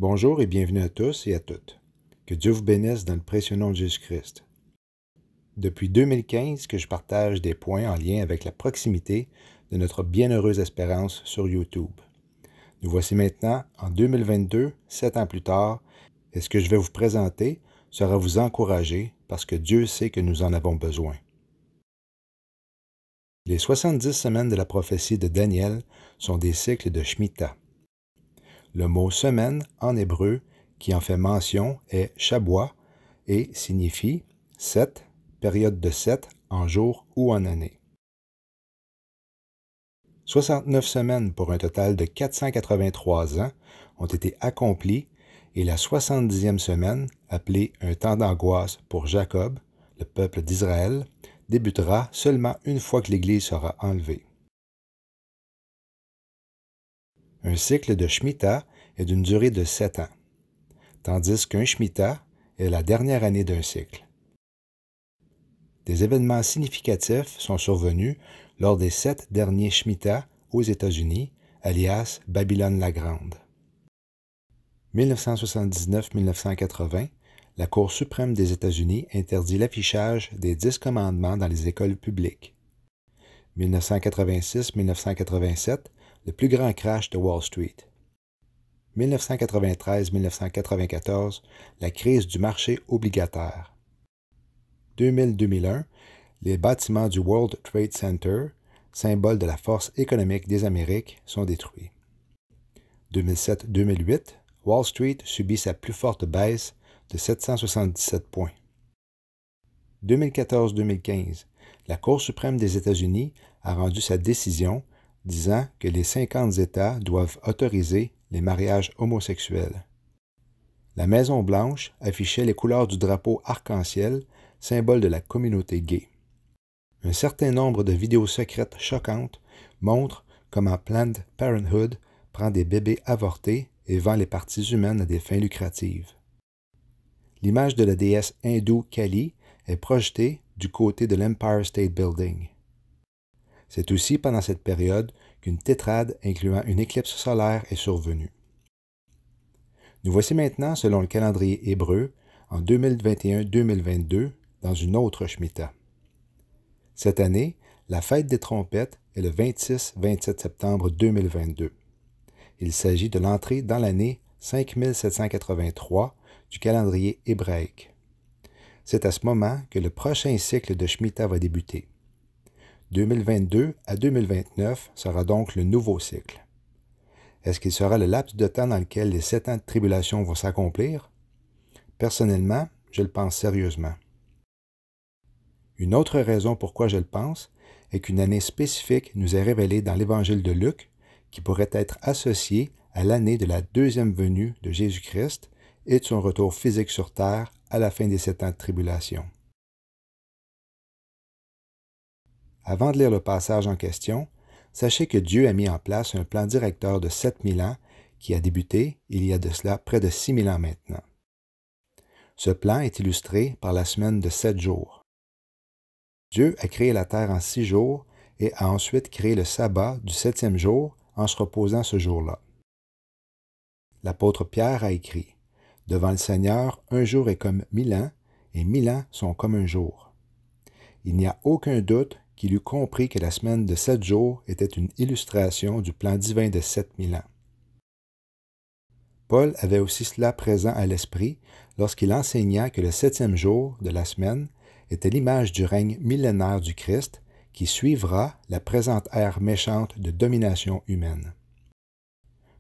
Bonjour et bienvenue à tous et à toutes. Que Dieu vous bénisse dans le précieux nom de Jésus-Christ. Depuis 2015 que je partage des points en lien avec la proximité de notre bienheureuse espérance sur YouTube. Nous voici maintenant en 2022, 7 ans plus tard, et ce que je vais vous présenter sera vous encourager parce que Dieu sait que nous en avons besoin. Les 70 semaines de la prophétie de Daniel sont des cycles de Shemitah. Le mot « semaine » en hébreu qui en fait mention est « Shabbat » et signifie « 7 », période de 7 en jours ou en années. 69 semaines pour un total de 483 ans ont été accomplies et la 70e semaine, appelée un temps d'angoisse pour Jacob, le peuple d'Israël, débutera seulement une fois que l'Église sera enlevée. Un cycle de Shemitah est d'une durée de 7 ans, tandis qu'un Shemitah est la dernière année d'un cycle. Des événements significatifs sont survenus lors des 7 derniers Shemitah aux États-Unis, alias Babylone la Grande. 1979-1980, la Cour suprême des États-Unis interdit l'affichage des 10 commandements dans les écoles publiques. 1986-1987, le plus grand crash de Wall Street. 1993-1994, la crise du marché obligataire. 2000-2001, les bâtiments du World Trade Center, symbole de la force économique des Amériques, sont détruits. 2007-2008, Wall Street subit sa plus forte baisse de 777 points. 2014-2015, la Cour suprême des États-Unis a rendu sa décision disant que les 50 États doivent autoriser les mariages homosexuels. La Maison-Blanche affichait les couleurs du drapeau arc-en-ciel, symbole de la communauté gay. Un certain nombre de vidéos secrètes choquantes montrent comment Planned Parenthood prend des bébés avortés et vend les parties humaines à des fins lucratives. L'image de la déesse hindoue Kali est projetée du côté de l'Empire State Building. C'est aussi pendant cette période qu'une tétrade incluant une éclipse solaire est survenue. Nous voici maintenant, selon le calendrier hébreu, en 2021-2022, dans une autre Shemitah. Cette année, la fête des trompettes est le 26-27 septembre 2022. Il s'agit de l'entrée dans l'année 5783 du calendrier hébraïque. C'est à ce moment que le prochain cycle de Shemitah va débuter. 2022 à 2029 sera donc le nouveau cycle. Est-ce qu'il sera le laps de temps dans lequel les 7 ans de tribulation vont s'accomplir? Personnellement, je le pense sérieusement. Une autre raison pourquoi je le pense est qu'une année spécifique nous est révélée dans l'Évangile de Luc qui pourrait être associée à l'année de la deuxième venue de Jésus-Christ et de son retour physique sur terre à la fin des 7 ans de tribulation. Avant de lire le passage en question, sachez que Dieu a mis en place un plan directeur de 7000 ans qui a débuté il y a de cela près de 6000 ans maintenant. Ce plan est illustré par la semaine de 7 jours. Dieu a créé la terre en 6 jours et a ensuite créé le sabbat du 7e jour en se reposant ce jour-là. L'apôtre Pierre a écrit « Devant le Seigneur, un jour est comme 1000 ans, et 1000 ans sont comme un jour. » Il n'y a aucun doute qu'il eût compris que la semaine de 7 jours était une illustration du plan divin de 7000 ans. Paul avait aussi cela présent à l'esprit lorsqu'il enseigna que le 7e jour de la semaine était l'image du règne millénaire du Christ qui suivra la présente ère méchante de domination humaine.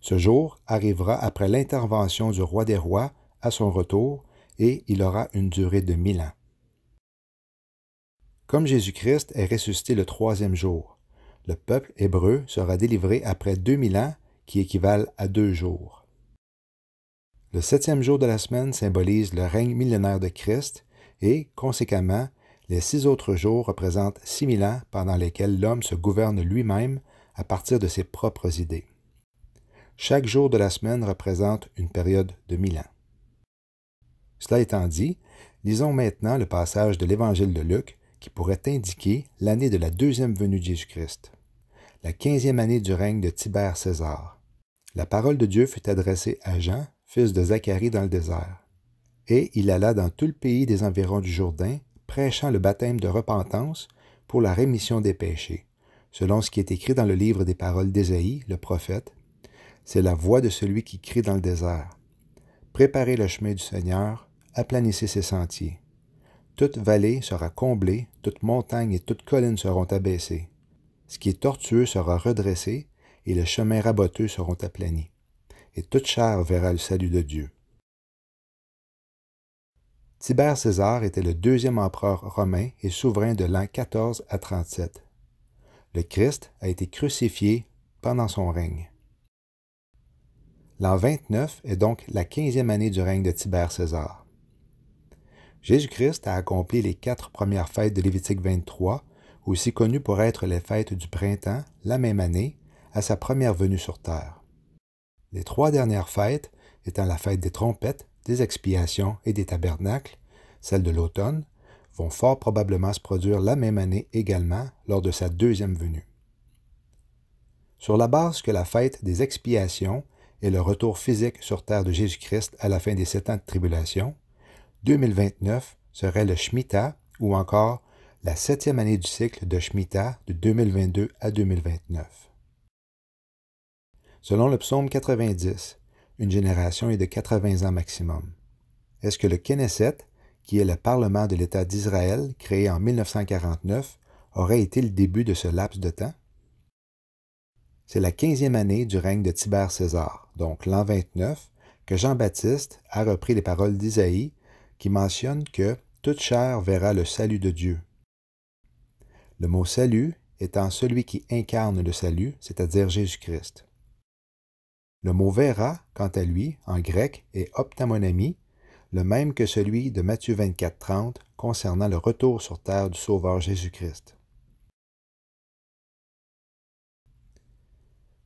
Ce jour arrivera après l'intervention du roi des rois à son retour et il aura une durée de 1000 ans. Comme Jésus-Christ est ressuscité le 3e jour, le peuple hébreu sera délivré après 2000 ans qui équivalent à 2 jours. Le 7e jour de la semaine symbolise le règne millénaire de Christ et, conséquemment, les 6 autres jours représentent 6000 ans pendant lesquels l'homme se gouverne lui-même à partir de ses propres idées. Chaque jour de la semaine représente une période de 1000 ans. Cela étant dit, lisons maintenant le passage de l'Évangile de Luc qui pourrait indiquer l'année de la deuxième venue de Jésus-Christ, la 15e année du règne de Tibère César. La parole de Dieu fut adressée à Jean, fils de Zacharie, dans le désert. Et il alla dans tout le pays des environs du Jourdain, prêchant le baptême de repentance pour la rémission des péchés, selon ce qui est écrit dans le livre des paroles d'Ésaïe, le prophète. C'est la voix de celui qui crie dans le désert. Préparez le chemin du Seigneur, aplanissez ses sentiers. Toute vallée sera comblée, toute montagne et toute colline seront abaissées. Ce qui est tortueux sera redressé, et le chemin raboteux seront aplanis. Et toute chair verra le salut de Dieu. Tibère César était le deuxième empereur romain et souverain de l'an 14 à 37. Le Christ a été crucifié pendant son règne. L'an 29 est donc la 15e année du règne de Tibère César. Jésus-Christ a accompli les 4 premières fêtes de Lévitique 23, aussi connues pour être les fêtes du printemps, la même année, à sa première venue sur terre. Les 3 dernières fêtes, étant la fête des trompettes, des expiations et des tabernacles, celle de l'automne, vont fort probablement se produire la même année également lors de sa deuxième venue. Sur la base que la fête des expiations est le retour physique sur terre de Jésus-Christ à la fin des 7 ans de tribulation, 2029 serait le Shemitah ou encore la 7e année du cycle de Shemitah de 2022 à 2029. Selon le psaume 90, une génération est de 80 ans maximum. Est-ce que le Knesset, qui est le Parlement de l'État d'Israël, créé en 1949, aurait été le début de ce laps de temps? C'est la 15e année du règne de Tibère César, donc l'an 29, que Jean-Baptiste a repris les paroles d'Isaïe qui mentionnent que « toute chair verra le salut de Dieu ». Le mot « salut » étant celui qui incarne le salut, c'est-à-dire Jésus-Christ. Le mot « verra », quant à lui, en grec, est optamonami, le même que celui de Matthieu 24:30 concernant le retour sur terre du Sauveur Jésus-Christ.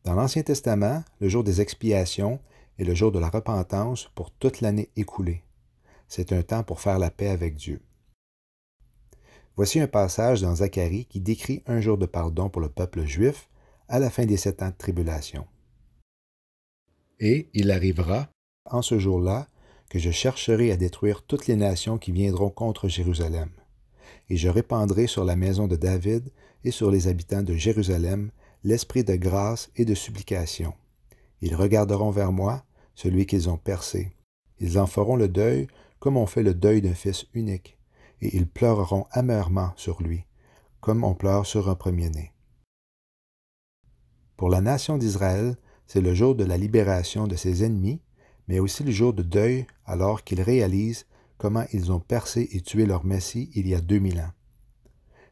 Dans l'Ancien Testament, le jour des expiations est le jour de la repentance pour toute l'année écoulée. C'est un temps pour faire la paix avec Dieu. Voici un passage dans Zacharie qui décrit un jour de pardon pour le peuple juif à la fin des 7 ans de tribulation. « Et il arrivera, en ce jour-là, que je chercherai à détruire toutes les nations qui viendront contre Jérusalem. Et je répandrai sur la maison de David et sur les habitants de Jérusalem l'esprit de grâce et de supplication. Ils regarderont vers moi, celui qu'ils ont percé. Ils en feront le deuil comme on fait le deuil d'un fils unique, et ils pleureront amèrement sur lui, comme on pleure sur un premier-né. » Pour la nation d'Israël, c'est le jour de la libération de ses ennemis, mais aussi le jour de deuil alors qu'ils réalisent comment ils ont percé et tué leur Messie il y a 2000 ans.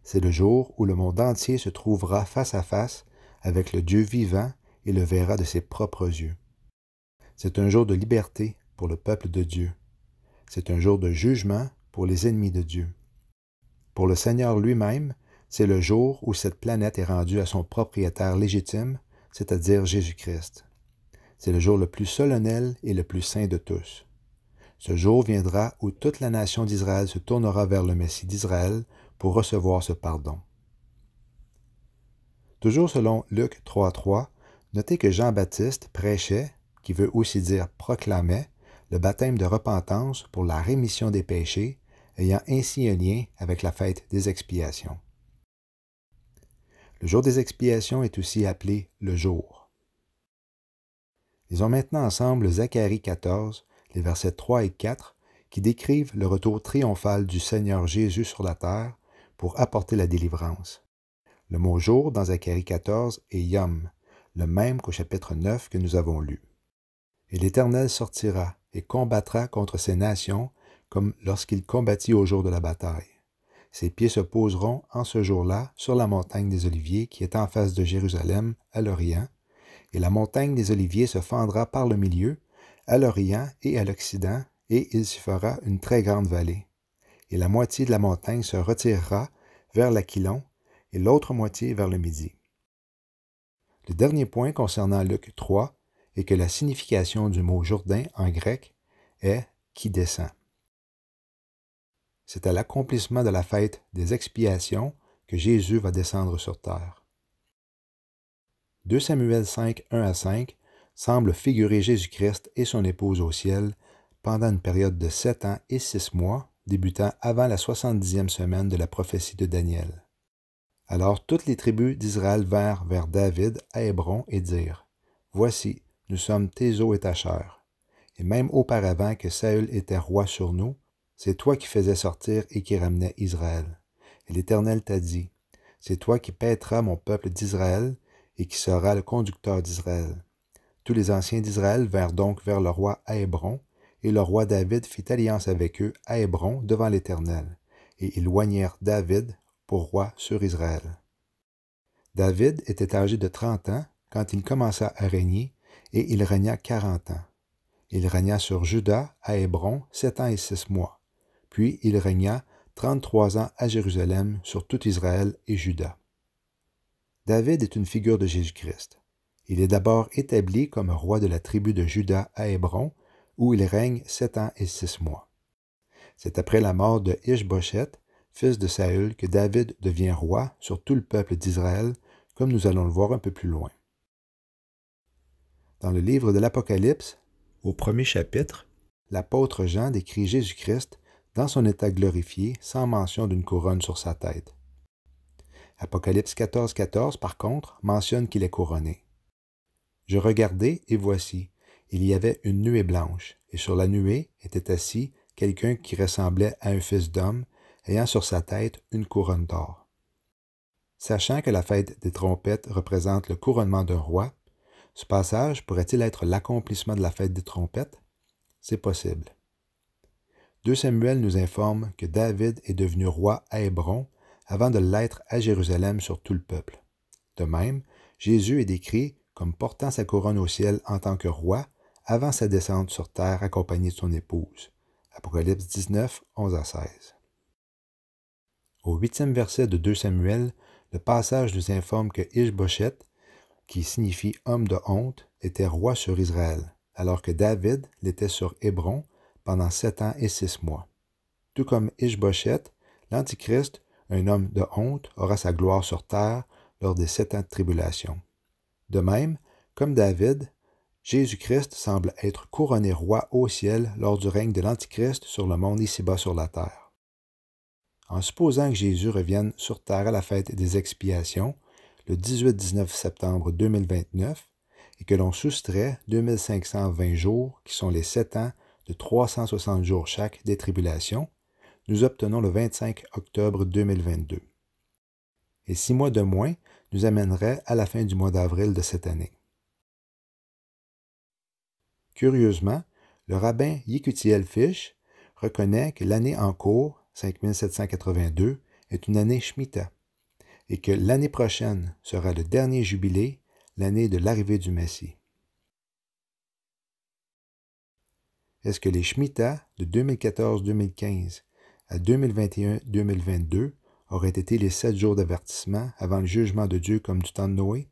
C'est le jour où le monde entier se trouvera face à face avec le Dieu vivant et le verra de ses propres yeux. C'est un jour de liberté pour le peuple de Dieu. C'est un jour de jugement pour les ennemis de Dieu. Pour le Seigneur lui-même, c'est le jour où cette planète est rendue à son propriétaire légitime, c'est-à-dire Jésus-Christ. C'est le jour le plus solennel et le plus saint de tous. Ce jour viendra où toute la nation d'Israël se tournera vers le Messie d'Israël pour recevoir ce pardon. Toujours selon Luc 3:3, notez que Jean-Baptiste prêchait, qui veut aussi dire proclamait, le baptême de repentance pour la rémission des péchés, ayant ainsi un lien avec la fête des expiations. Le jour des expiations est aussi appelé le jour. Lisons maintenant ensemble Zacharie 14, les versets 3 et 4, qui décrivent le retour triomphal du Seigneur Jésus sur la terre pour apporter la délivrance. Le mot « jour » dans Zacharie 14 est « yom », le même qu'au chapitre 9 que nous avons lu. « Et l'Éternel sortira et combattra contre ces nations comme lorsqu'il combattit au jour de la bataille. Ses pieds se poseront en ce jour-là sur la montagne des Oliviers qui est en face de Jérusalem, à l'Orient, et la montagne des Oliviers se fendra par le milieu, à l'Orient et à l'Occident, et il s'y fera une très grande vallée. Et la moitié de la montagne se retirera vers l'Aquilon, et l'autre moitié vers le midi. » Le dernier point concernant Luc 3 est que la signification du mot Jourdain en grec est « qui descend ». C'est à l'accomplissement de la fête des expiations que Jésus va descendre sur terre. 2 Samuel 5, 1 à 5 semble figurer Jésus-Christ et son épouse au ciel pendant une période de 7 ans et 6 mois, débutant avant la 70e semaine de la prophétie de Daniel. Alors toutes les tribus d'Israël vinrent vers David à Hébron et dirent, « Voici, nous sommes tes os et ta chair. Et même auparavant que Saül était roi sur nous, c'est toi qui faisais sortir et qui ramenais Israël. Et l'Éternel t'a dit, c'est toi qui paîtras mon peuple d'Israël et qui seras le conducteur d'Israël. » Tous les anciens d'Israël vinrent donc vers le roi à Hébron, et le roi David fit alliance avec eux à Hébron devant l'Éternel, et ils oignirent David pour roi sur Israël. David était âgé de 30 ans quand il commença à régner, et il régna 40 ans. Il régna sur Juda à Hébron 7 ans et 6 mois. Puis il régna 33 ans à Jérusalem sur tout Israël et Juda. David est une figure de Jésus-Christ. Il est d'abord établi comme roi de la tribu de Juda à Hébron, où il règne 7 ans et 6 mois. C'est après la mort de Ish-Bosheth, fils de Saül, que David devient roi sur tout le peuple d'Israël, comme nous allons le voir un peu plus loin. Dans le livre de l'Apocalypse, au premier chapitre, l'apôtre Jean décrit Jésus-Christ dans son état glorifié, sans mention d'une couronne sur sa tête. Apocalypse 14, par contre, mentionne qu'il est couronné. « Je regardai, et voici, il y avait une nuée blanche, et sur la nuée était assis quelqu'un qui ressemblait à un fils d'homme, ayant sur sa tête une couronne d'or. » Sachant que la fête des trompettes représente le couronnement d'un roi, ce passage pourrait-il être l'accomplissement de la fête des trompettes? C'est possible. 2 Samuel nous informe que David est devenu roi à Hébron avant de l'être à Jérusalem sur tout le peuple. De même, Jésus est décrit comme portant sa couronne au ciel en tant que roi avant sa descente sur terre accompagné de son épouse. Apocalypse 19, 11 à 16. Au 8e verset de 2 Samuel, le passage nous informe que Ish-Bosheth, qui signifie homme de honte, était roi sur Israël, alors que David l'était sur Hébron pendant 7 ans et 6 mois. Tout comme Ish-Bosheth, l'Antichrist, un homme de honte, aura sa gloire sur terre lors des 7 ans de tribulation. De même, comme David, Jésus-Christ semble être couronné roi au ciel lors du règne de l'Antichrist sur le monde ici-bas sur la terre. En supposant que Jésus revienne sur terre à la fête des expiations, le 18-19 septembre 2029, et que l'on soustrait 2520 jours, qui sont les 7 ans de 360 jours chaque des tribulations, nous obtenons le 25 octobre 2022. Et 6 mois de moins nous amènerait à la fin du mois d'avril de cette année. Curieusement, le rabbin Yekutiel Fish reconnaît que l'année en cours, 5782, est une année Shemitah, et que l'année prochaine sera le dernier jubilé, l'année de l'arrivée du Messie. Est-ce que les Shemitah de 2014-2015 à 2021-2022 auraient été les 7 jours d'avertissement avant le jugement de Dieu comme du temps de Noé?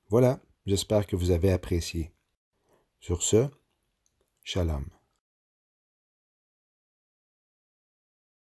Voilà, j'espère que vous avez apprécié. Sur ce, Shalom.